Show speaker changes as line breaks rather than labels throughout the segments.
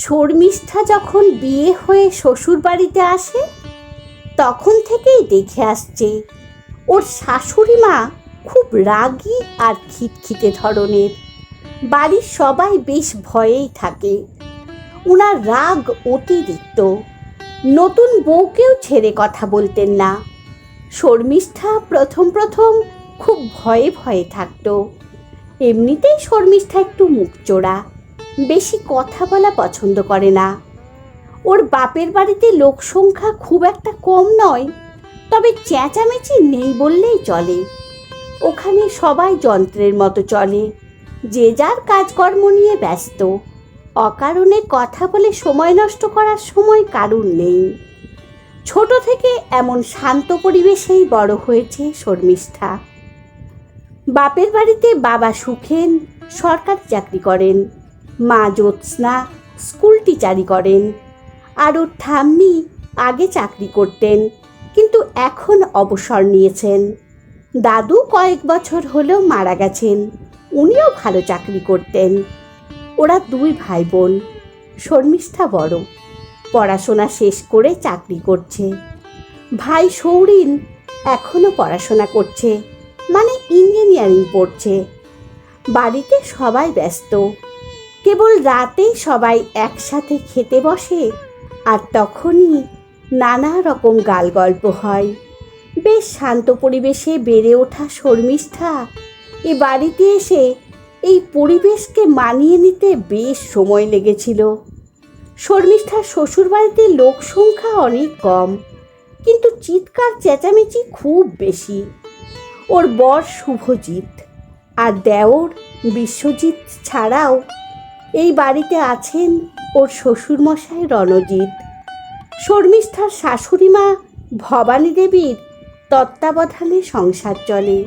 শর্মিষ্ঠা যখন বিয়ে হয়ে শ্বশুর বাড়িতে আসে তখন থেকেই দেখে আসছে ওর শাশুড়ি মা খুব রাগী আর খিটখিটে ধরনের। বাড়ির সবাই বেশ ভয়েই থাকে। ওনার রাগ অতিরিক্ত। নতুন বউকেও ছেড়ে কথা বলতেন না। শর্মিষ্ঠা প্রথম প্রথম খুব ভয়ে ভয়ে থাকতো। এমনিতেই শর্মিষ্ঠা একটু মুখচোরা, বেশি কথা বলা পছন্দ করে না। ওর বাপের বাড়িতে লোক সংখ্যা খুব একটা কম নয়, তবে চেঁচামেচি নেই বললেই চলে। ওখানে সবাই যন্ত্রের মতো চলে, যে যার কাজকর্ম নিয়ে ব্যস্ত। অকারণে কথা বলে সময় নষ্ট করার সময় কারুর নেই। ছোট থেকে এমন শান্ত পরিবেশেই বড় হয়েছে শর্মিষ্ঠা। বাপের বাড়িতে বাবা সুখেন সরকারি চাকরি করেন, মা জ্যোৎস্না স্কুল টিচারি করেন, আর ওর ঠাম্মি আগে চাকরি করতেন কিন্তু এখন অবসর নিয়েছেন। দাদু কয়েক বছর হলেও মারা গেছেন, উনিও ভালো চাকরি করতেন। ওরা দুই ভাই বোন। শর্মিষ্ঠা বড়, পড়াশোনা শেষ করে চাকরি করছে। ভাই সৌরিন এখনও পড়াশোনা করছে, মানে ইঞ্জিনিয়ারিং পড়ছে। বাড়িতে সবাই ব্যস্ত। কেবল রাতেই সবাই একসাথে খেতে বসে, আর তখনই নানা রকম গালগল্প হয়। বেশ শান্ত পরিবেশে বেড়ে ওঠা শর্মিষ্ঠা এ বাড়িতে এসে এই পরিবেশকে মানিয়ে নিতে বেশ সময় লেগেছিল। শর্মিষ্ঠার শ্বশুরবাড়িতে লোক সংখ্যা অনেক কম, কিন্তু চিৎকার চেঁচামেচি খুব বেশি। ওর বর শুভজিৎ আর দেওর বিশ্বজিৎ ছাড়াও এই বাড়িতে আছেন ওর শ্বশুরমশাই রণজিৎ। শর্মিষ্ঠার শাশুড়ি মা ভবানী দেবীর তত্ত্বাবধানে সংসার চলে।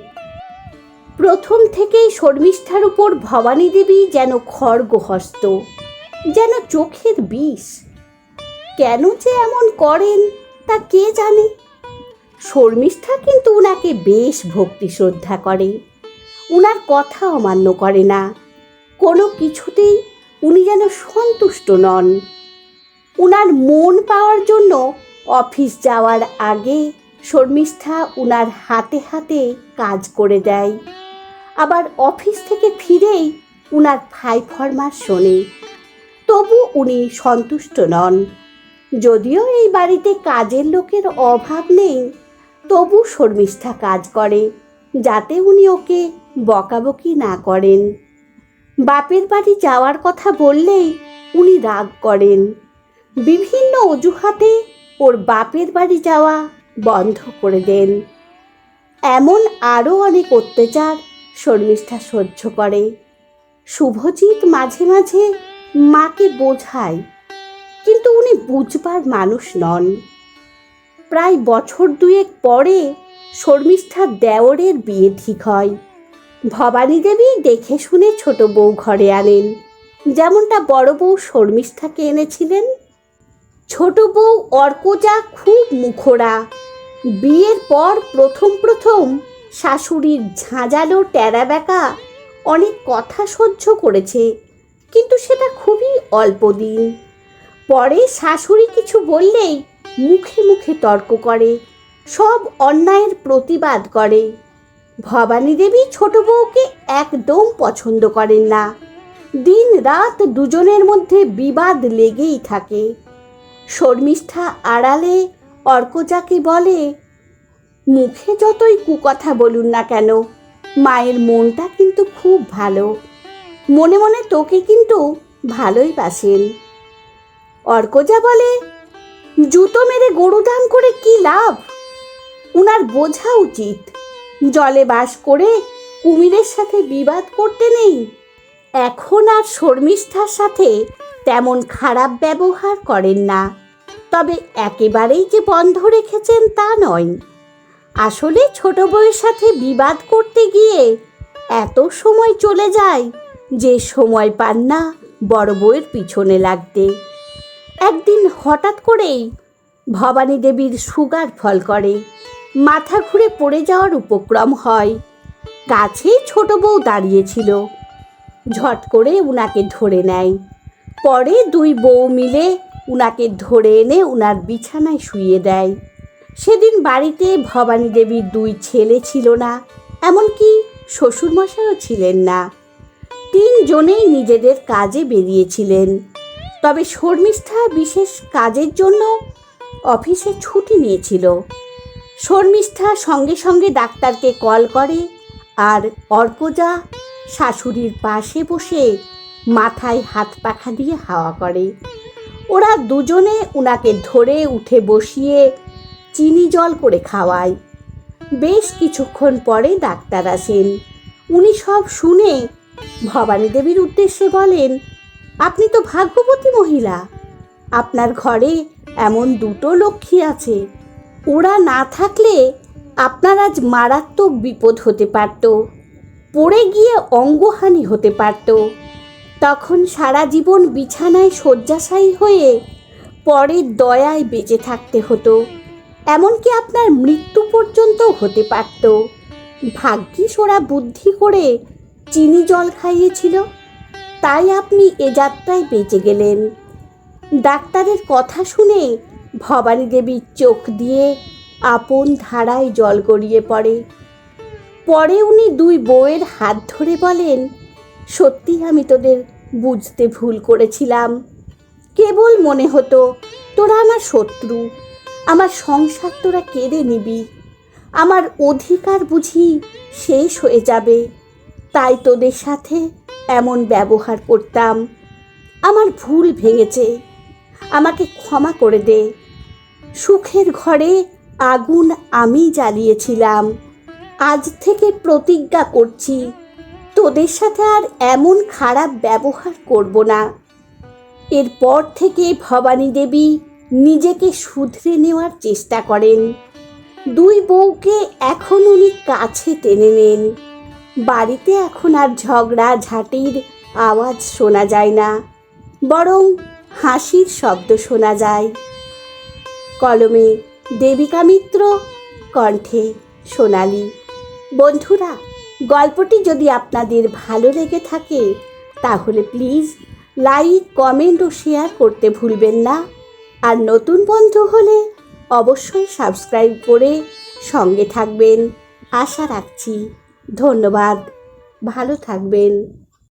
প্রথম থেকেই শর্মিষ্ঠার উপর ভবানী দেবী যেন খড়গহস্ত, যেন চোখের বিষ। কেন যে এমন করেন তা কে জানে। শর্মিষ্ঠা কিন্তু উনাকে বেশ ভক্তি শ্রদ্ধা করে, উনার কথা অমান্য করে না। কোনো কিছুতেই উনি যেন সন্তুষ্ট নন। উনার মন পাওয়ার জন্য অফিস যাওয়ার আগে শর্মিষ্ঠা উনার হাতে হাতে কাজ করে দেয়, আবার অফিস থেকে ফিরেই উনার ফাইফরমাস শোনে। তবু উনি সন্তুষ্ট নন। যদিও এই বাড়িতে কাজের লোকের অভাব নেই, তবু শর্মিষ্ঠা কাজ করে যাতে উনি ওকে বকাবকি না করেন। বাপের বাড়ি যাওয়ার কথা বললেই উনি রাগ করেন। বিভিন্ন অজুহাতে ওর বাপের বাড়ি যাওয়া বন্ধ করে দেন। এমন আরও অনেক অত্যাচার শর্মিষ্ঠা সহ্য করে। শুভজিৎ মাঝে মাঝে মাকে বোঝায়, কিন্তু উনি বুঝবার মানুষ নন। প্রায় বছর দুয়েক পরে শর্মিষ্ঠার দেওরের বিয়ে ঠিক হয়। ভবানী দেবী দেখে শুনে ছোট বউ ঘরে আনেন, যেমনটা বড় বউ শর্মিষ্ঠাকে এনেছিলেন। ছোট বউ অর্কজা খুব মুখোড়া। বিয়ের পর প্রথম প্রথম শাশুড়ির ঝাঁঝালো টেরা বেঁকা অনেক কথা সহ্য করেছে, কিন্তু সেটা খুবই অল্প দিন। পরে শাশুড়ি কিছু বললেই মুখে মুখে তর্ক করে, সব অন্যায়ের প্রতিবাদ করে। ভবানী দেবী ছোট বউকে একদম পছন্দ করেন না। দিন রাত দুজনের মধ্যে বিবাদ লেগেই থাকে। শর্মিষ্ঠা আড়ালে অর্কজাকে বলে, মুখে যতই কুকথা বলুন না কেন, মায়ের মনটা কিন্তু খুব ভালো, মনে মনে তোকে কিন্তু ভালোই বাসেন। অর্কজা বলে, জুতো মেরে গরু দান করে কি লাভ? উনার বোঝা উচিত জলে বাস করে কুমিরের সাথে বিবাদ করতে নেই। এখন আর শর্মিষ্ঠার সাথে তেমন খারাপ ব্যবহার করেন না, তবে একেবারেই যে বন্ধ রেখেছেন তা নয়। আসলে ছোট বউয়ের সাথে বিবাদ করতে গিয়ে এত সময় চলে যায় যে সময় পান না বড় বউয়ের পিছনে লাগতে। একদিন হঠাৎ করেই ভবানী দেবীর সুগার ফল করে, মাথা ঘুরে পড়ে যাওয়ার উপক্রম হয়। কাছে ছোট বউ দাঁড়িয়েছিল, ঝট করে উনাকে ধরে নেয়। পরে দুই বউ মিলে উনাকে ধরে এনে উনার বিছানায় শুইয়ে দেয়। সেদিন বাড়িতে ভবানী দেবীর দুই ছেলে ছিল না, এমনকি শ্বশুরমশাইও ছিলেন না। তিনজনেই নিজেদের কাজে বেরিয়েছিলেন। তবে শর্মিষ্ঠা বিশেষ কাজের জন্য অফিসে ছুটি নিয়েছিল। শর্মিষ্ঠা সঙ্গে সঙ্গে ডাক্তারকে কল করে, আর অর্কজা শাশুড়ির পাশে বসে মাথায় হাত পাখা দিয়ে হাওয়া করে। ওরা দুজনে উনাকে ধরে উঠে বসিয়ে চিনি জল করে খাওয়ায়। বেশ কিছুক্ষণ পরে ডাক্তার আসেন। উনি সব শুনে ভবানী দেবীর উদ্দেশ্যে বলেন, আপনি তো ভাগ্যবতী মহিলা, আপনার ঘরে এমন দুটো লক্ষ্মী আছে। ওরা না থাকলে আপনার আজ মারাত্মক বিপদ হতে পারত, পড়ে গিয়ে অঙ্গহানি হতে পারত। তখন সারা জীবন বিছানায় শয্যাশায়ী হয়ে পরের দয়ায় বেঁচে থাকতে হতো, এমনকি আপনার মৃত্যু পর্যন্ত হতে পারত। ভাগ্যিস ওরা বুদ্ধি করে চিনি জল খাইয়েছিল, তাই আপনি এ যাত্রায় বেঁচে গেলেন। ডাক্তারের কথা শুনে ভবানী দেবীর চোখ দিয়ে আপন ধারায় জল গড়িয়ে পড়ে। পরে উনি দুই বউয়ের হাত ধরে বলেন, সত্যি আমি তোদের বুঝতে ভুল করেছিলাম। কেবল মনে হতো তোরা আমার শত্রু, আমার সংসার তোরা কেড়ে নিবি, আমার অধিকার বুঝি শেষ হয়ে যাবে, তাই তোদের সাথে এমন ব্যবহার করতাম। আমার ভুল ভেঙেছে, আমাকে ক্ষমা করে দে। সুখের ঘরে আগুন আমি জ্বালিয়েছিলাম, আজ থেকে প্রতিজ্ঞা করছি তোদের সাথে আর এমন খারাপ ব্যবহার করব না। এরপর থেকে ভবানী দেবী নিজেকে শুধরে নেওয়ার চেষ্টা করেন। দুই বউকে এখন উনি কাছে টেনে নেন। বাড়িতে এখন আর ঝগড়া ঝাঁটির আওয়াজ শোনা যায় না, বরং হাসির শব্দ শোনা যায়। কলমে দেবিকা মিত্র, কণ্ঠে সোনালী। বন্ধুরা, গল্পটি যদি আপনাদের ভালো লেগে থাকে তাহলে প্লিজ লাইক, কমেন্ট ও শেয়ার করতে ভুলবেন না। আর নতুন বন্ধু হলে অবশ্যই সাবস্ক্রাইব করে সঙ্গে থাকবেন আশা রাখছি। ধন্যবাদ, ভালো থাকবেন।